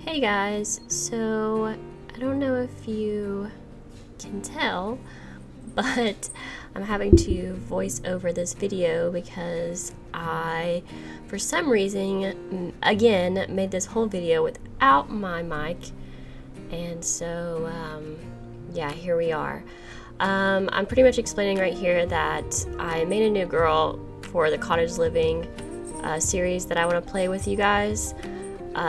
Hey guys, so I don't know if you can tell, but I'm having to voice over this video because I, for some reason, again, made this whole video without my mic, and so, yeah, here we are. I'm pretty much explaining right here that I made a new girl for the Cottage Living series that I want to play with you guys.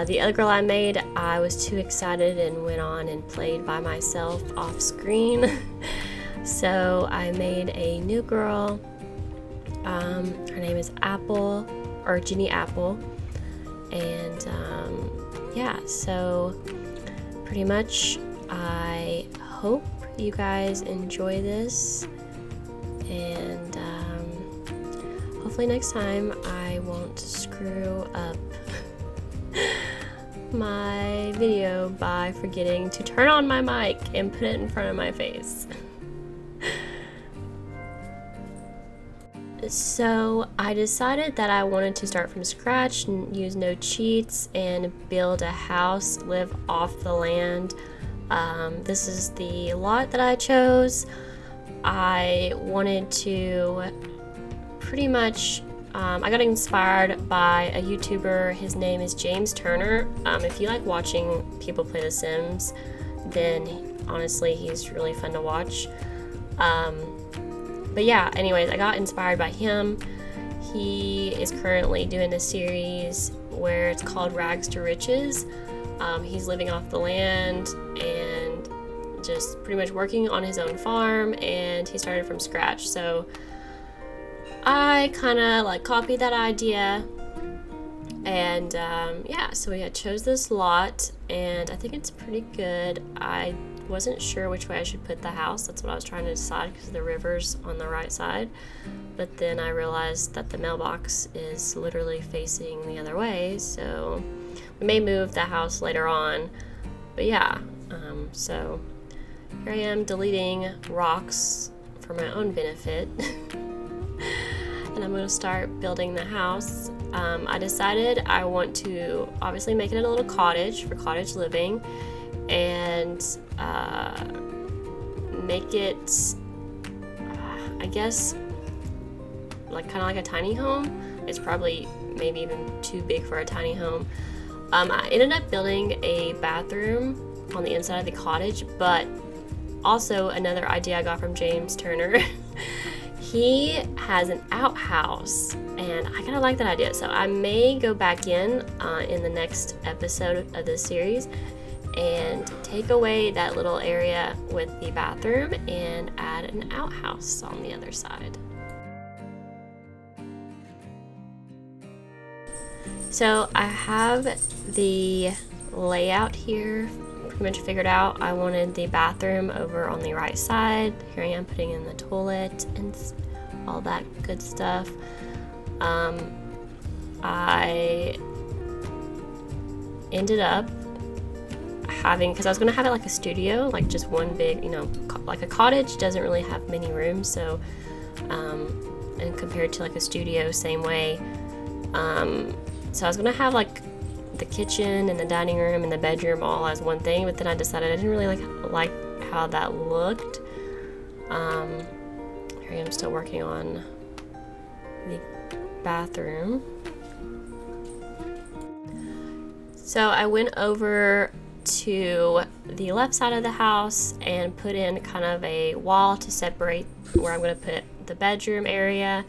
The other girl I made, I was too excited and went on and played by myself off screen. So I made a new girl. Her name is Apple, or Ginny Apple. And yeah, so pretty much I hope you guys enjoy this. And hopefully next time I won't screw up my video by forgetting to turn on my mic and put it in front of my face. So I decided that I wanted to start from scratch and use no cheats and build a house, live off the land. This is the lot that I chose. I wanted to pretty much I got inspired by a YouTuber. His name is James Turner. If you like watching people play The Sims, then honestly he's really fun to watch. But yeah, anyways, I got inspired by him. He is currently doing a series where it's called Rags to Riches. He's living off the land and just pretty much working on his own farm, and he started from scratch. So I kind of like copied that idea, and yeah, so we had chose this lot, and I think it's pretty good. I wasn't sure which way I should put the house. That's what I was trying to decide because the river's on the right side, but then I realized that the mailbox is literally facing the other way, so we may move the house later on. But yeah, so here I am deleting rocks for my own benefit. And I'm going to start building the house. I decided I want to obviously make it a little cottage for cottage living, and make it, I guess, like kind of like a tiny home. It's probably maybe even too big for a tiny home. I ended up building a bathroom on the inside of the cottage, but also another idea I got from James Turner. He has an outhouse, and I kind of like that idea, so I may go back in the next episode of this series and take away that little area with the bathroom and add an outhouse on the other side. So I have the layout here pretty much figured out. I wanted the bathroom over on the right side. Here I am putting in the toilet and all that good stuff. I ended up having, because I was going to have it like a studio, like just one big, like a cottage doesn't really have many rooms, so and compared to like a studio, same way. So I was going to have like the kitchen and the dining room and the bedroom all as one thing, but then I decided I didn't really like how that looked. Here I am still working on the bathroom. So I went over to the left side of the house and put in kind of a wall to separate where I'm going to put the bedroom area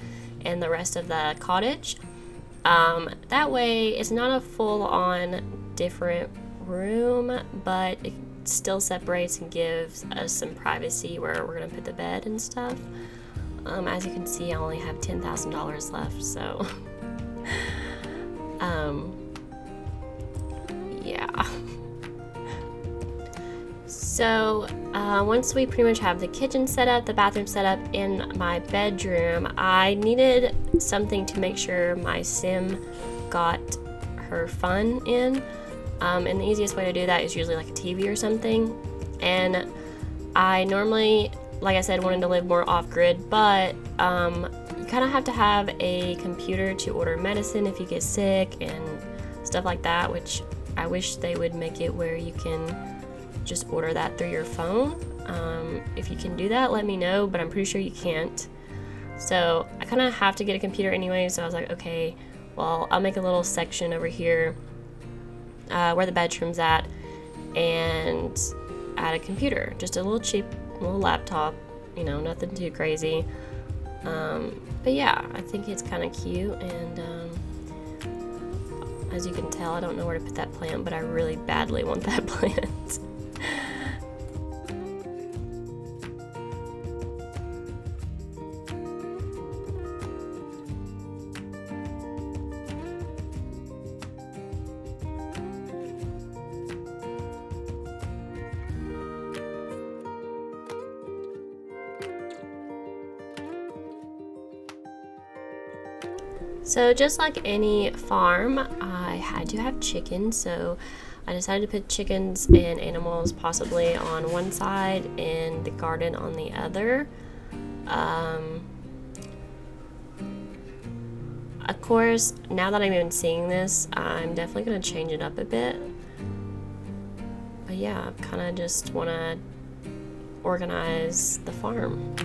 and the rest of the cottage. That way it's not a full-on different room, but it still separates and gives us some privacy where we're going to put the bed and stuff. As you can see, I only have $10,000 left, so yeah. So once we pretty much have the kitchen set up, the bathroom set up in my bedroom, I needed something to make sure my sim got her fun in. And the easiest way to do that is usually like a TV or something. And I normally, like I said, wanted to live more off-grid, but you kind of have to have a computer to order medicine if you get sick and stuff like that, which I wish they would make it where you can just order that through your phone. If you can do that, let me know, but I'm pretty sure you can't. So I kind of have to get a computer anyway, so I was like, okay, well, I'll make a little section over here where the bedroom's at and add a computer, just a little cheap little laptop, you know, nothing too crazy. But yeah, I think it's kind of cute, and as you can tell, I don't know where to put that plant, but I really badly want that plant. So just like any farm, I had to have chickens, so I decided to put chickens and animals possibly on one side and the garden on the other. Of course, now that I'm even seeing this, I'm definitely going to change it up a bit. But yeah, I kind of just want to organize the farm.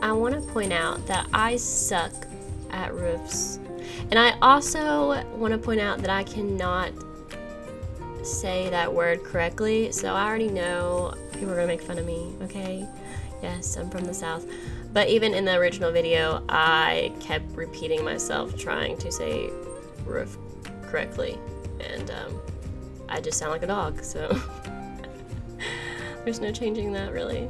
I want to point out that I suck at roofs. And I also want to point out that I cannot say that word correctly, so I already know people are going to make fun of me, okay? Yes, I'm from the South. But even in the original video, I kept repeating myself trying to say roof correctly. And I just sound like a dog, so there's no changing that, really.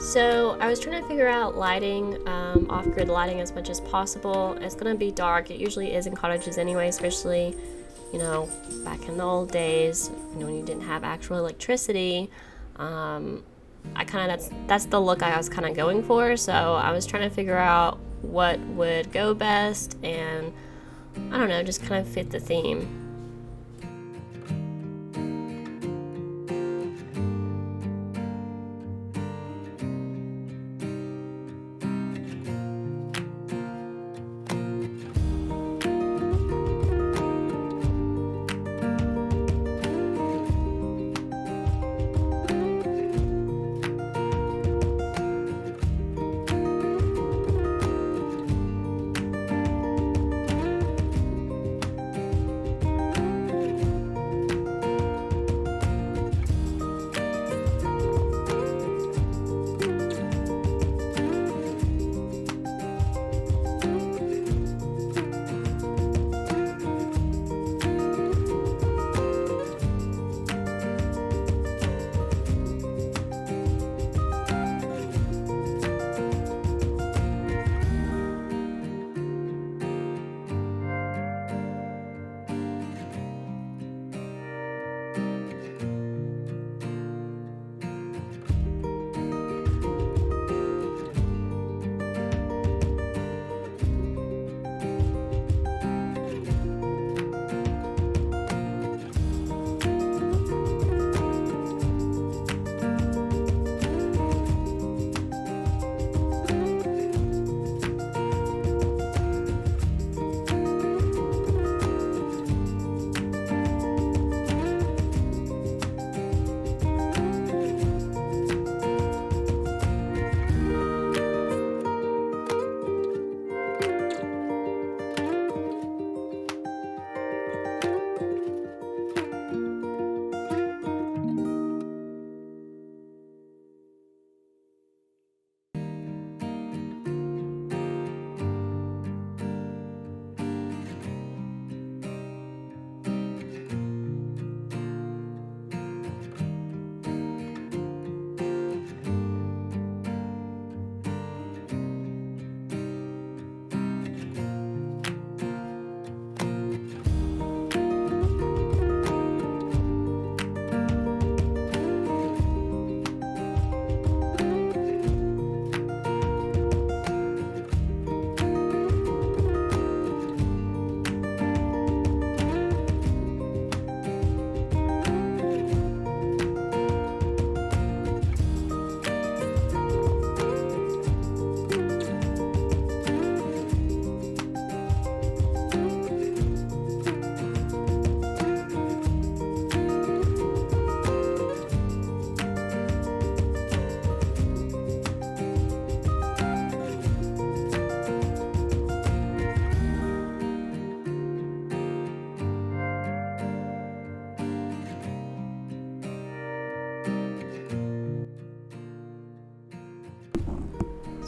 So I was trying to figure out lighting, off-grid lighting as much as possible. It's gonna be dark. It usually is in cottages anyway, especially, you know, back in the old days, you know, when you didn't have actual electricity. That's the look I was kind of going for. So I was trying to figure out what would go best, and I don't know, just kind of fit the theme.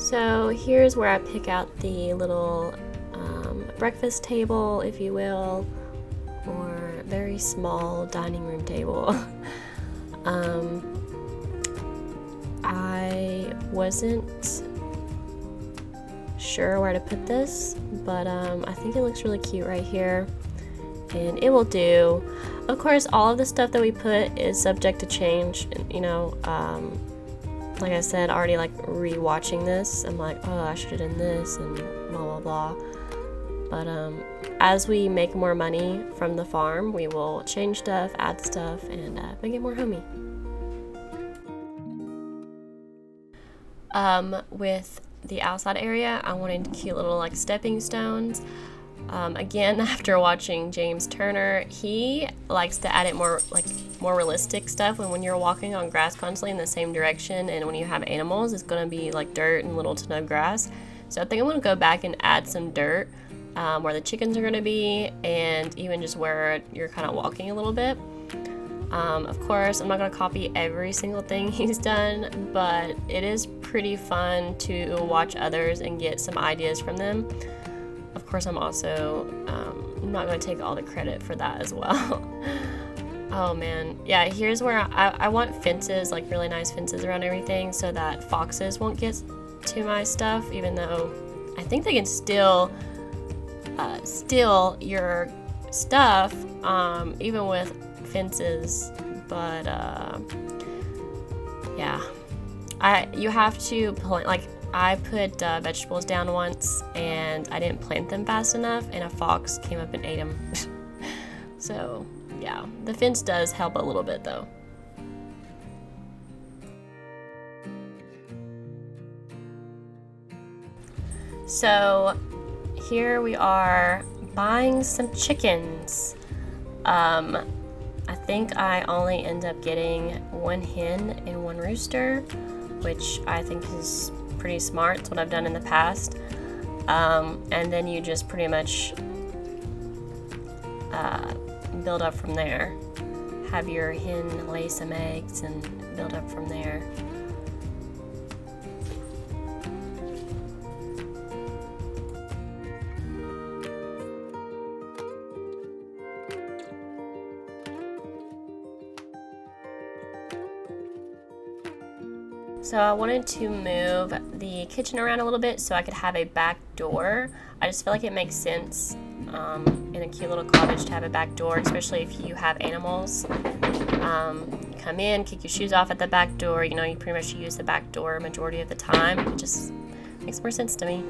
So here's where I pick out the little breakfast table, if you will, or very small dining room table. I wasn't sure where to put this, but I think it looks really cute right here, and it will do. Of course, all of the stuff that we put is subject to change, you know. Like I said, already like rewatching this, I'm like, oh, I should have done this and blah blah blah. But as we make more money from the farm, we will change stuff, add stuff, and make it more homey. With the outside area, I wanted cute little like stepping stones. Again, after watching James Turner, he likes to add it more realistic stuff when you're walking on grass constantly in the same direction, and when you have animals, it's gonna be like dirt and little to no grass. So I think I'm gonna go back and add some dirt where the chickens are gonna be, and even just where you're kind of walking a little bit. Of course, I'm not gonna copy every single thing he's done, but it is pretty fun to watch others and get some ideas from them. Of course, I'm also not going to take all the credit for that as well. Oh man, yeah, here's where I want fences, like really nice fences around everything so that foxes won't get to my stuff, even though I think they can still steal your stuff, even with fences. But yeah, you have to plant, like I put vegetables down once and I didn't plant them fast enough and a fox came up and ate them. So yeah, the fence does help a little bit though. So here we are buying some chickens. I think I only end up getting one hen and one rooster, which I think is pretty smart. It's what I've done in the past. And then you just pretty much build up from there. Have your hen lay some eggs and build up from there. So I wanted to move the kitchen around a little bit so I could have a back door. I just feel like it makes sense in a cute little cottage to have a back door, especially if you have animals. Come in, kick your shoes off at the back door. You know, you pretty much use the back door majority of the time. It just makes more sense to me.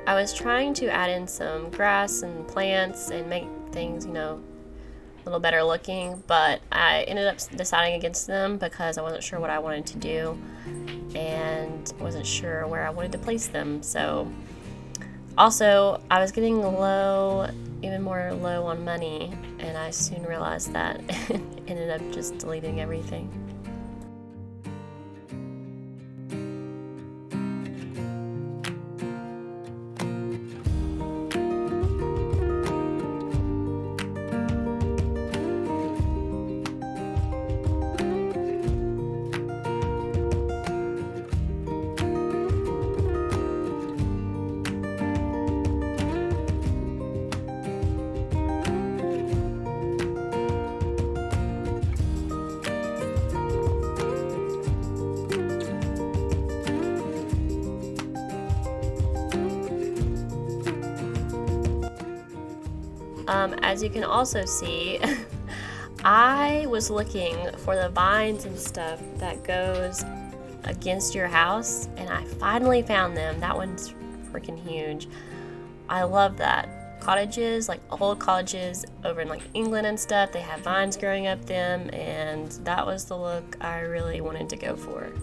I was trying to add in some grass and plants and make things, you know, a little better looking, but I ended up deciding against them because I wasn't sure what I wanted to do and wasn't sure where I wanted to place them. So also I was getting low, even more low on money, and I soon realized that ended up just deleting everything. As you can also see, I was looking for the vines and stuff that goes against your house, and I finally found them. That one's freaking huge. I love that. Cottages, like old cottages over in like England and stuff, they have vines growing up them, and that was the look I really wanted to go for.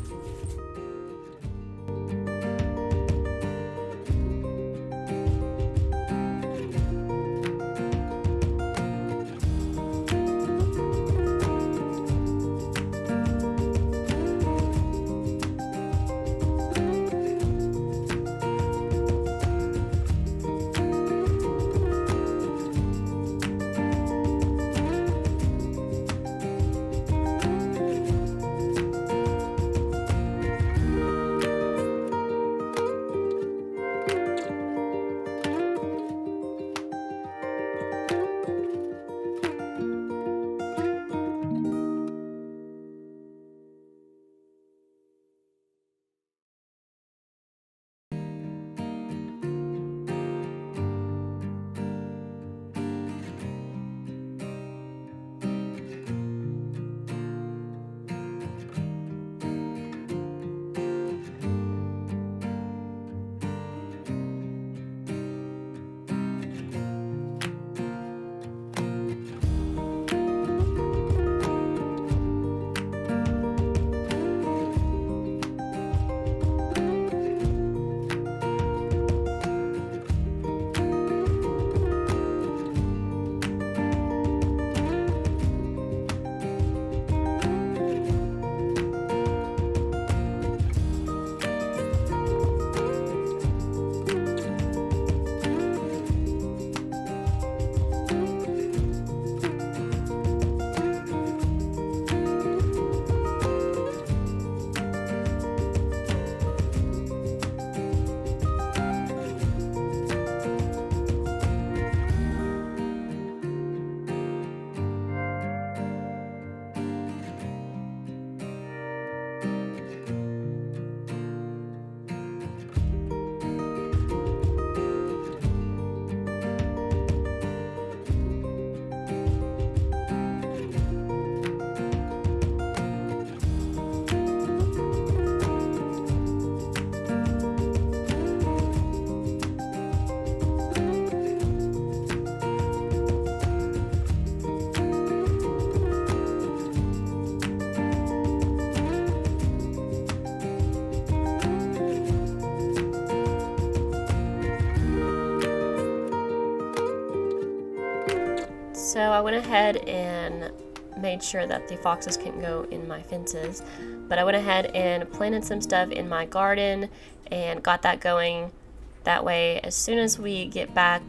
So I went ahead and made sure that the foxes couldn't go in my fences, but I went ahead and planted some stuff in my garden and got that going. That way, as soon as we get back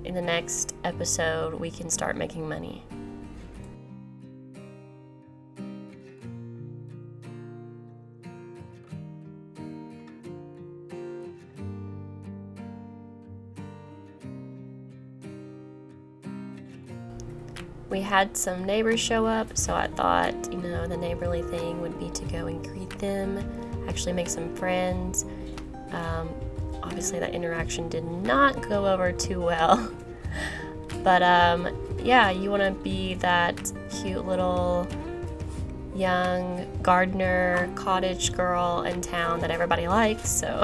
in the next episode, we can start making money. We had some neighbors show up, so I thought, the neighborly thing would be to go and greet them, actually make some friends. Obviously that interaction did not go over too well. But yeah, you want to be that cute little young gardener, cottage girl in town that everybody likes, so...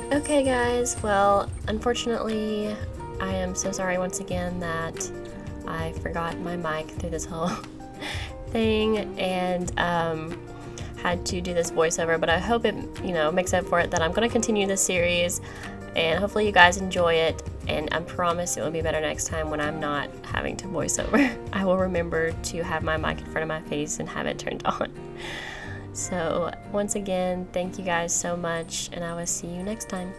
Okay guys, well, unfortunately, I am so sorry once again that I forgot my mic through this whole thing and had to do this voiceover, but I hope it, makes up for it, that I'm going to continue this series and hopefully you guys enjoy it, and I promise it will be better next time when I'm not having to voiceover. I will remember to have my mic in front of my face and have it turned on. So once again, thank you guys so much, and I will see you next time.